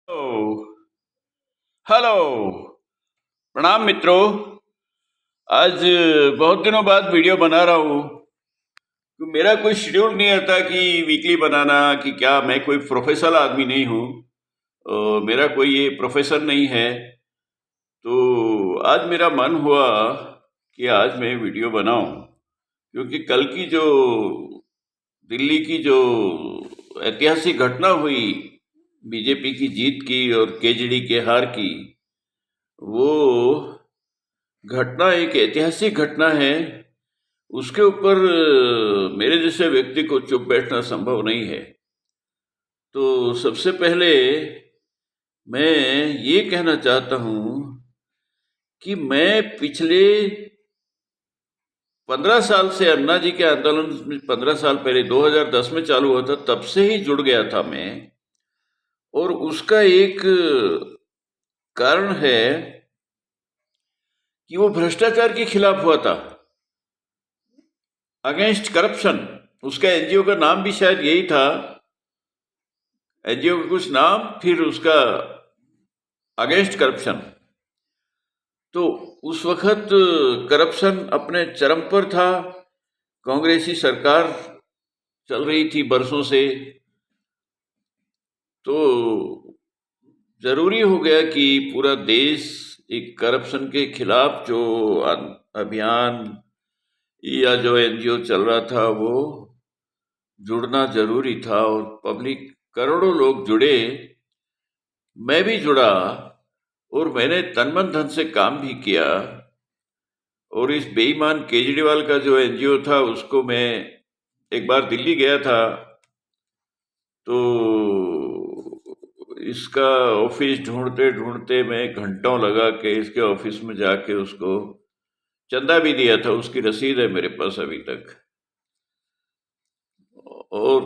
Hello. Hello. प्रणाम मित्रों। आज बहुत दिनों बाद वीडियो बना रहा हूँ। तो मेरा कोई शेड्यूल नहीं रहता कि वीकली बनाना कि क्या, मैं कोई प्रोफेशनल आदमी नहीं हूँ। मेरा कोई ये प्रोफेशन नहीं है। तो आज मेरा मन हुआ कि आज मैं वीडियो बनाऊं, क्योंकि कल की जो दिल्ली की जो ऐतिहासिक घटना हुई, बीजेपी की जीत की और केजरी के हार की, वो घटना एक ऐतिहासिक घटना है। उसके ऊपर मेरे जैसे व्यक्ति को चुप बैठना संभव नहीं है। तो सबसे पहले मैं ये कहना चाहता हूँ कि मैं पिछले 15 साल से अन्ना जी के आंदोलन 15 साल पहले 2010 में चालू हुआ था, तब से ही जुड़ गया था मैं। और उसका एक कारण है कि वो भ्रष्टाचार के खिलाफ हुआ था, अगेंस्ट करप्शन। उसका एनजीओ का नाम भी शायद यही था, एनजीओ का कुछ नाम, फिर उसका अगेंस्ट करप्शन। तो उस वक्त करप्शन अपने चरम पर था। कांग्रेसी सरकार चल रही थी बरसों से। तो जरूरी हो गया कि पूरा देश एक करप्शन के खिलाफ जो अभियान या जो एनजीओ चल रहा था वो जुड़ना जरूरी था। और पब्लिक, करोड़ों लोग जुड़े, मैं भी जुड़ा, और मैंने तन मन धन से काम भी किया। और इस बेईमान केजरीवाल का जो एनजीओ था उसको मैं एक बार दिल्ली गया था, तो इसका ऑफिस ढूंढते ढूंढते मैं घंटों लगा के इसके ऑफिस में जाके उसको चंदा भी दिया था। उसकी रसीद है मेरे पास अभी तक। और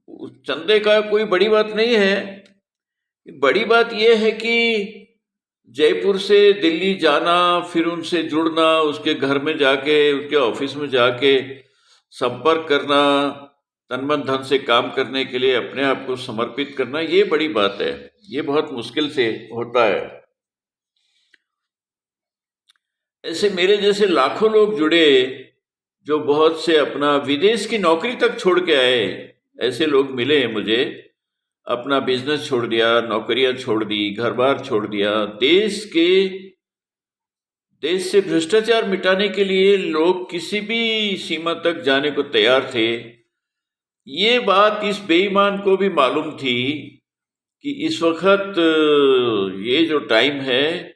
उस चंदे का कोई बड़ी बात नहीं है। बड़ी बात यह है कि जयपुर से दिल्ली जाना, फिर उनसे जुड़ना, उसके घर में जाके, उसके ऑफिस में जाके संपर्क करना, तन मन धन से काम करने के लिए अपने आप को समर्पित करना, ये बड़ी बात है। ये बहुत मुश्किल से होता है। ऐसे मेरे जैसे लाखों लोग जुड़े, जो बहुत से अपना विदेश की नौकरी तक छोड़ के आए। ऐसे लोग मिले मुझे, अपना बिजनेस छोड़ दिया, नौकरियां छोड़ दी, घर बार छोड़ दिया। देश से भ्रष्टाचार मिटाने के लिए लोग किसी भी सीमा तक जाने को तैयार थे। ये बात इस बेईमान को भी मालूम थी कि इस वक्त ये जो टाइम है,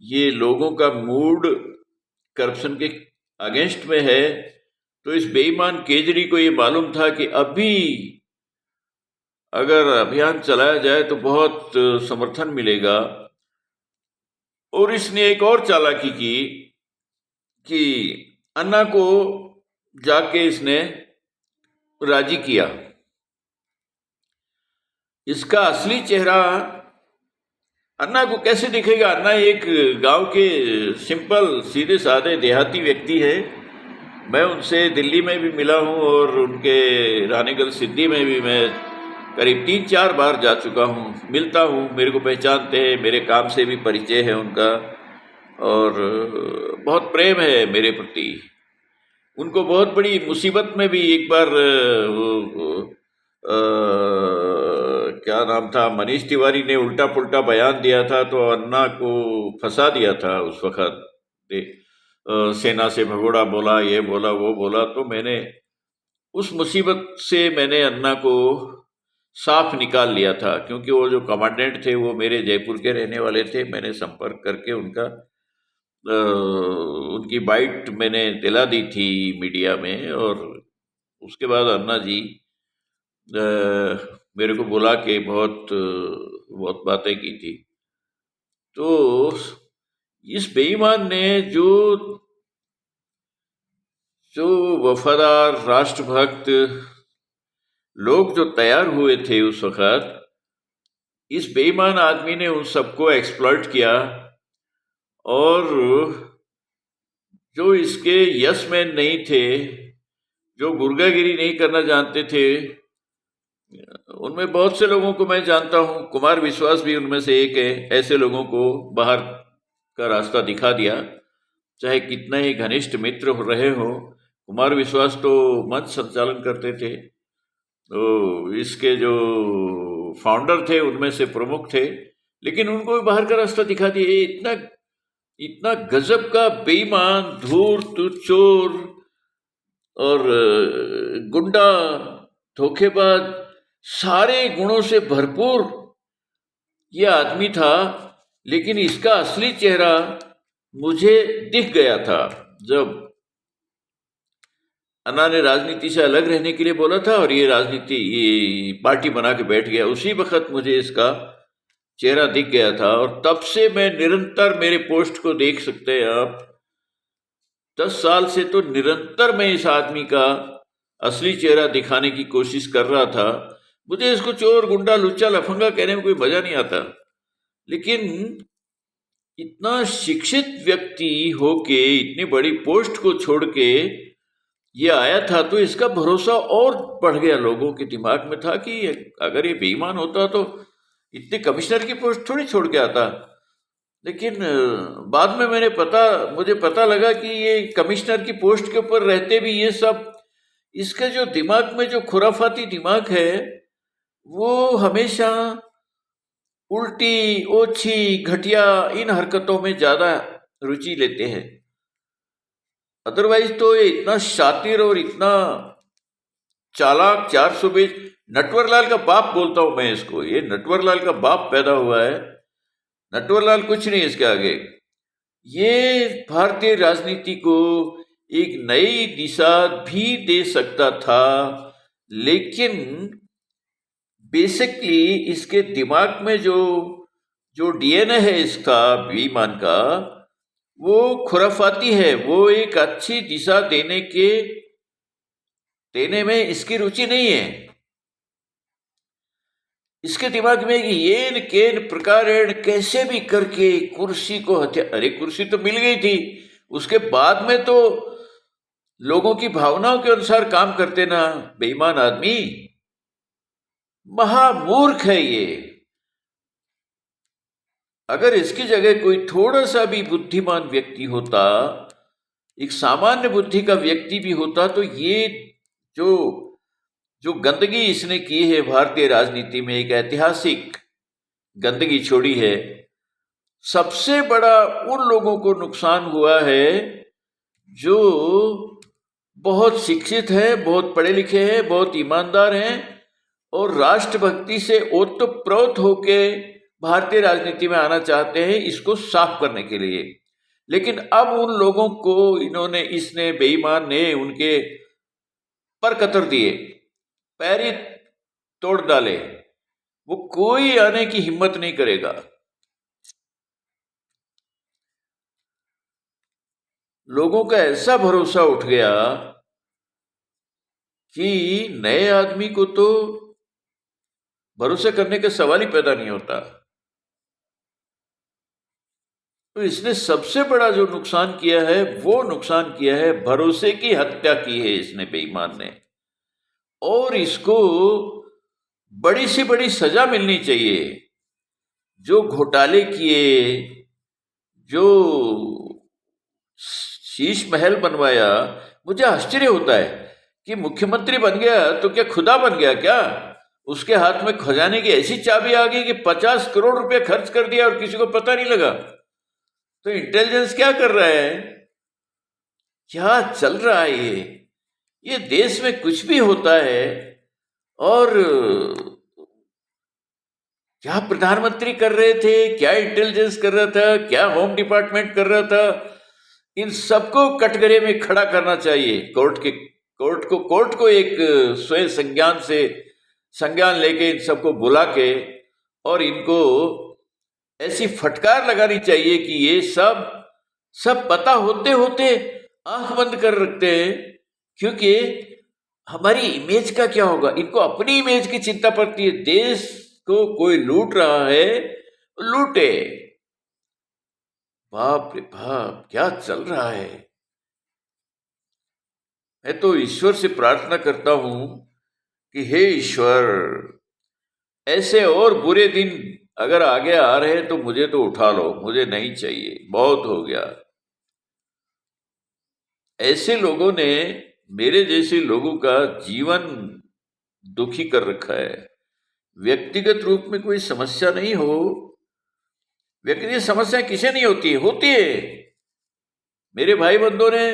ये लोगों का मूड करप्शन के अगेंस्ट में है। तो इस बेईमान केजरी को ये मालूम था कि अभी अगर अभियान चलाया जाए तो बहुत समर्थन मिलेगा। और इसने एक और चालाकी की कि अन्ना को जाके इसने राजी किया। इसका असली चेहरा अन्ना को कैसे दिखेगा? अन्ना एक गांव के सिंपल सीधे साधे देहाती व्यक्ति है। मैं उनसे दिल्ली में भी मिला हूं और उनके रानीगल सिद्धि में भी मैं करीब 3-4 बार जा चुका हूं, मिलता हूं। मेरे को पहचानते हैं, मेरे काम से भी परिचय है उनका, और बहुत प्रेम है मेरे प्रति। उनको बहुत बड़ी मुसीबत में भी एक बार क्या नाम था, मनीष तिवारी ने उल्टा पुल्टा बयान दिया था, तो अन्ना को फंसा दिया था उस वक्त। सेना से भगोड़ा बोला, ये बोला, वो बोला। तो मैंने उस मुसीबत से मैंने अन्ना को साफ निकाल लिया था, क्योंकि वो जो कमांडेंट थे वो मेरे जयपुर के रहने वाले थे। मैंने संपर्क करके उनकी बाइट मैंने दिला दी थी मीडिया में। और उसके बाद अन्ना जी मेरे को बुला के बहुत बातें की थी। तो इस बेईमान ने जो वफादार राष्ट्रभक्त लोग जो तैयार हुए थे उस वक्त, इस बेईमान आदमी ने उन सबको एक्सप्लॉइट किया। और जो इसके यस मैन नहीं थे, जो गुर्गागिरी नहीं करना जानते थे, उनमें बहुत से लोगों को मैं जानता हूँ, कुमार विश्वास भी उनमें से एक है। ऐसे लोगों को बाहर का रास्ता दिखा दिया, चाहे कितने ही घनिष्ठ मित्र रहे हो। कुमार विश्वास तो मंच संचालन करते थे, तो इसके जो फाउंडर थे उनमें से प्रमुख थे, लेकिन उनको भी बाहर का रास्ता दिखा दिया। ये इतना इतना गजब का बेईमान, धूर्त, चोर और गुंडा, धोखेबाज, सारे गुणों से भरपूर ये आदमी था। लेकिन इसका असली चेहरा मुझे दिख गया था जब अन्ना ने राजनीति से अलग रहने के लिए बोला था और ये पार्टी बना के बैठ गया। उसी वक्त मुझे इसका चेहरा दिख गया था और तब से मैं निरंतर, मेरे पोस्ट को देख सकते हैं आप, 10 साल से तो निरंतर मैं इस आदमी का असली चेहरा दिखाने की कोशिश कर रहा था। मुझे इसको चोर, गुंडा, लुच्चा, लफंगा कहने में कोई मजा नहीं आता, लेकिन इतना शिक्षित व्यक्ति होके इतनी बड़ी पोस्ट को छोड़ के ये आया था, तो इसका भरोसा और बढ़ गया। लोगों के दिमाग में था कि अगर ये बेईमान होता तो इतने कमिश्नर की पोस्ट थोड़ी छोड़ के आता। लेकिन बाद में मुझे पता लगा कि ये कमिश्नर की पोस्ट के ऊपर रहते भी ये सब, इसके जो दिमाग में जो खुराफाती दिमाग है वो हमेशा उल्टी, ओछी, घटिया इन हरकतों में ज्यादा रुचि लेते हैं। अदरवाइज तो ये इतना शातिर और इतना चालाक, 420 नटवरलाल का बाप बोलता हूं मैं इसको। ये नटवरलाल का बाप पैदा हुआ है, नटवरलाल कुछ नहीं इसके आगे। ये भारतीय राजनीति को एक नई दिशा भी दे सकता था, लेकिन बेसिकली इसके दिमाग में जो डीएनए है इसका बेईमान का, वो खुराफाती है। वो एक अच्छी दिशा देने में इसकी रुचि नहीं है। इसके दिमाग में येन केन प्रकारेण कैसे भी करके कुर्सी को अरे कुर्सी तो मिल गई थी, उसके बाद में तो लोगों की भावनाओं के अनुसार काम करते ना। बेईमान आदमी, महामूर्ख है ये। अगर इसकी जगह कोई थोड़ा सा भी बुद्धिमान व्यक्ति होता, एक सामान्य बुद्धि का व्यक्ति भी होता, तो ये जो गंदगी इसने की है भारतीय राजनीति में, एक ऐतिहासिक गंदगी छोड़ी है। सबसे बड़ा उन लोगों को नुकसान हुआ है जो बहुत शिक्षित है, बहुत पढ़े लिखे हैं, बहुत ईमानदार हैं और राष्ट्रभक्ति से ओतप्रोत होके भारतीय राजनीति में आना चाहते हैं, इसको साफ करने के लिए। लेकिन अब उन लोगों को इसने बेईमान ने उनके पर कतर दिए, पैर ही तोड़ डाले। वो कोई आने की हिम्मत नहीं करेगा। लोगों का ऐसा भरोसा उठ गया कि नए आदमी को तो भरोसे करने का सवाल ही पैदा नहीं होता। तो इसने सबसे बड़ा जो नुकसान किया है, वो नुकसान किया है, भरोसे की हत्या की है इसने, बेईमान ने। और इसको बड़ी से बड़ी सजा मिलनी चाहिए। जो घोटाले किए, जो शीश महल बनवाया, मुझे आश्चर्य होता है कि मुख्यमंत्री बन गया तो क्या खुदा बन गया क्या? उसके हाथ में खजाने की ऐसी चाबी आ गई कि 50 करोड़ रुपए खर्च कर दिया और किसी को पता नहीं लगा। तो इंटेलिजेंस क्या कर रहा है? क्या चल रहा है ये देश में कुछ भी होता है। और क्या प्रधानमंत्री कर रहे थे, क्या इंटेलिजेंस कर रहा था, क्या होम डिपार्टमेंट कर रहा था, इन सबको कटघरे में खड़ा करना चाहिए। कोर्ट को एक स्वयं संज्ञान लेके इन सबको बुला के और इनको ऐसी फटकार लगानी चाहिए कि ये सब पता होते होते आंख बंद कर रखते हैं। क्योंकि हमारी इमेज का क्या होगा, इनको अपनी इमेज की चिंता पड़ती है। देश को कोई लूट रहा है, लूटे। बाप रे बाप, क्या चल रहा है। मैं तो ईश्वर से प्रार्थना करता हूं कि हे ईश्वर, ऐसे और बुरे दिन अगर आगे आ रहे हैं तो मुझे तो उठा लो, मुझे नहीं चाहिए, बहुत हो गया। ऐसे लोगों ने, मेरे जैसे लोगों का जीवन दुखी कर रखा है। व्यक्तिगत रूप में कोई समस्या नहीं हो, व्यक्तिगत समस्या किसे नहीं होती है। मेरे भाई बंधुओं ने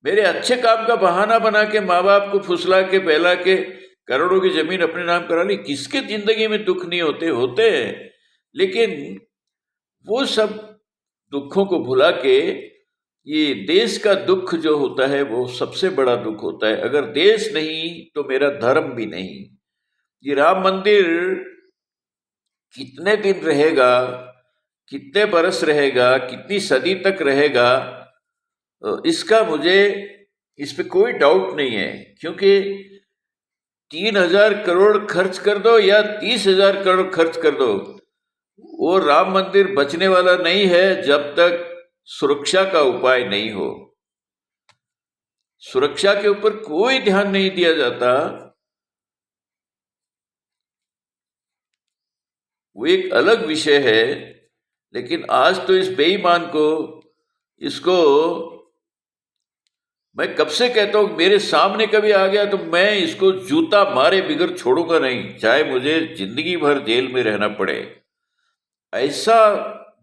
मेरे अच्छे काम का बहाना बना के माँ बाप को फुसला के बहला के करोड़ों की जमीन अपने नाम करा ली। किसके जिंदगी में दुख नहीं होते हैं, लेकिन वो सब दुखों को भुला के ये देश का दुख जो होता है वो सबसे बड़ा दुख होता है। अगर देश नहीं तो मेरा धर्म भी नहीं। ये राम मंदिर कितने दिन रहेगा, कितने बरस रहेगा, कितनी सदी तक रहेगा, इसका मुझे इस पे कोई डाउट नहीं है। क्योंकि 3,000 करोड़ खर्च कर दो या 30,000 करोड़ खर्च कर दो, वो राम मंदिर बचने वाला नहीं है जब तक सुरक्षा का उपाय नहीं हो। सुरक्षा के ऊपर कोई ध्यान नहीं दिया जाता। वो एक अलग विषय है, लेकिन आज तो इस बेईमान को, इसको मैं कब से कहता हूं, मेरे सामने कभी आ गया तो मैं इसको जूता मारे बिगर छोड़ूंगा नहीं, चाहे मुझे जिंदगी भर जेल में रहना पड़े। ऐसा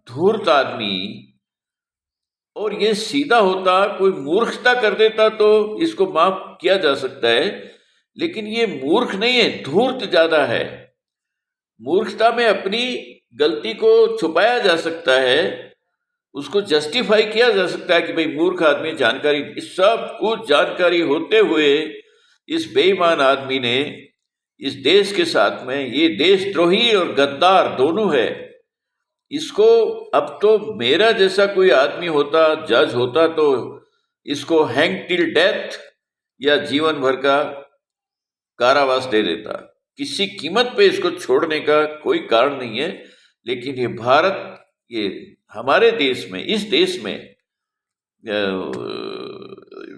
धूर्त आदमी, और ये सीधा होता, कोई मूर्खता कर देता तो इसको माफ किया जा सकता है, लेकिन ये मूर्ख नहीं है, धूर्त ज्यादा है। मूर्खता में अपनी गलती को छुपाया जा सकता है, उसको जस्टिफाई किया जा सकता है कि भाई मूर्ख आदमी, जानकारी, इस सब कुछ जानकारी होते हुए इस बेईमान आदमी ने इस देश के साथ में, ये देशद्रोही और गद्दार दोनों है, इसको, अब तो मेरा जैसा कोई आदमी होता, जज होता, तो इसको हैंग टिल डेथ या जीवन भर का कारावास दे देता। किसी कीमत पे इसको छोड़ने का कोई कारण नहीं है। लेकिन ये भारत, ये हमारे देश में, इस देश में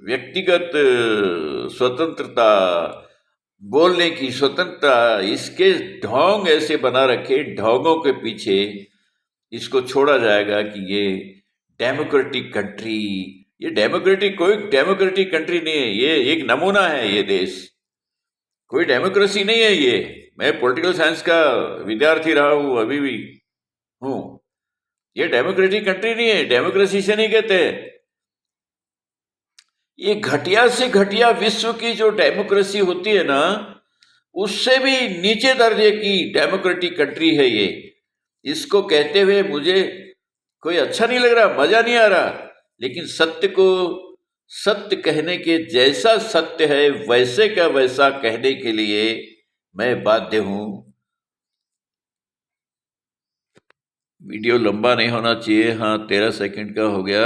व्यक्तिगत स्वतंत्रता, बोलने की स्वतंत्रता, इसके ढोंग ऐसे बना रखे, ढोंगों के पीछे इसको छोड़ा जाएगा कि ये डेमोक्रेटिक कंट्री। ये डेमोक्रेटिक, कोई डेमोक्रेटिक कंट्री नहीं है, ये एक नमूना है। ये देश कोई डेमोक्रेसी नहीं है। ये, मैं पॉलिटिकल साइंस का विद्यार्थी रहा हूं, अभी भी हूं। ये डेमोक्रेटिक कंट्री नहीं है, डेमोक्रेसी से नहीं कहते। ये घटिया से घटिया विश्व की जो डेमोक्रेसी होती है ना, उससे भी नीचे दर्जे की डेमोक्रेटिक कंट्री है ये। इसको कहते हुए मुझे कोई अच्छा नहीं लग रहा, मजा नहीं आ रहा, लेकिन सत्य को सत्य कहने के जैसा सत्य है वैसे का वैसा कहने के लिए मैं बाध्य हूं। वीडियो लंबा नहीं होना चाहिए। हाँ, 13 सेकंड का हो गया।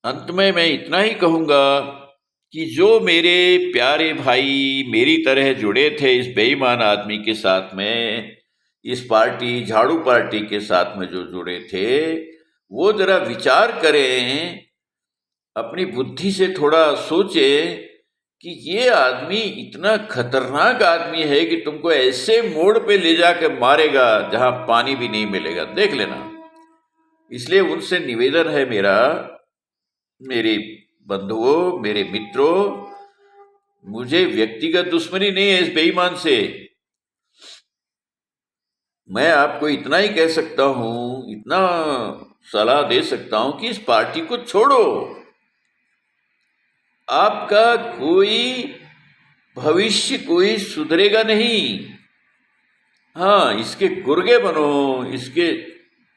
अंत में मैं इतना ही कहूंगा कि जो मेरे प्यारे भाई मेरी तरह जुड़े थे इस बेईमान आदमी के साथ में, इस पार्टी, झाड़ू पार्टी के साथ में जो जुड़े थे, वो जरा विचार करें, अपनी बुद्धि से थोड़ा सोचे कि ये आदमी इतना खतरनाक आदमी है कि तुमको ऐसे मोड़ पे ले जाकर मारेगा जहां पानी भी नहीं मिलेगा, देख लेना। इसलिए उनसे निवेदन है मेरा, मेरे बंधुओं, मेरे मित्रों, मुझे व्यक्तिगत दुश्मनी नहीं है इस बेईमान से। मैं आपको इतना ही कह सकता हूं, इतना सलाह दे सकता हूं कि इस पार्टी को छोड़ो। आपका कोई भविष्य कोई सुधरेगा नहीं। हाँ, इसके गुर्गे बनो, इसके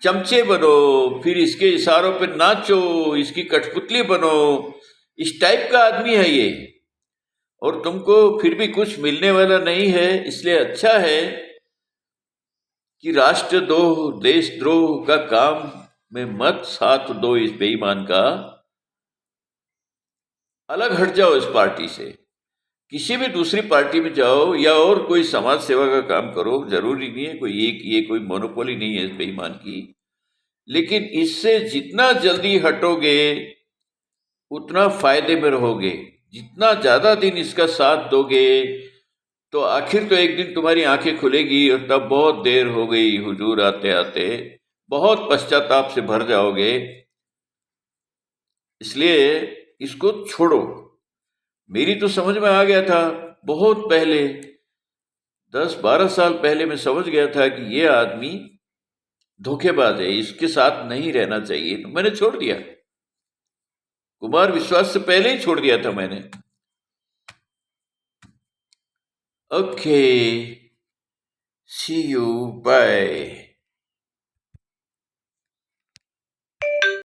चमचे बनो, फिर इसके इशारों पे नाचो, इसकी कठपुतली बनो, इस टाइप का आदमी है ये। और तुमको फिर भी कुछ मिलने वाला नहीं है। इसलिए अच्छा है कि राष्ट्रद्रोह, देशद्रोह का काम में मत साथ दो इस बेईमान का। अलग हट जाओ इस पार्टी से, किसी भी दूसरी पार्टी में जाओ या और कोई समाज सेवा का काम करो। जरूरी नहीं है कोई एक, ये कोई मोनोपोली नहीं है इस बेईमान की। लेकिन इससे जितना जल्दी हटोगे उतना फायदे में रहोगे। जितना ज्यादा दिन इसका साथ दोगे तो आखिर तो एक दिन तुम्हारी आंखें खुलेगी और तब बहुत देर हो गई हुजूर आते आते, बहुत पश्चाताप से भर जाओगे। इसलिए इसको छोड़ो। मेरी तो समझ में आ गया था बहुत पहले, 10-12 साल पहले मैं समझ गया था कि ये आदमी धोखेबाज है, इसके साथ नहीं रहना चाहिए, तो मैंने छोड़ दिया। कुमार विश्वास से पहले ही छोड़ दिया था मैंने। Okay, see you, bye.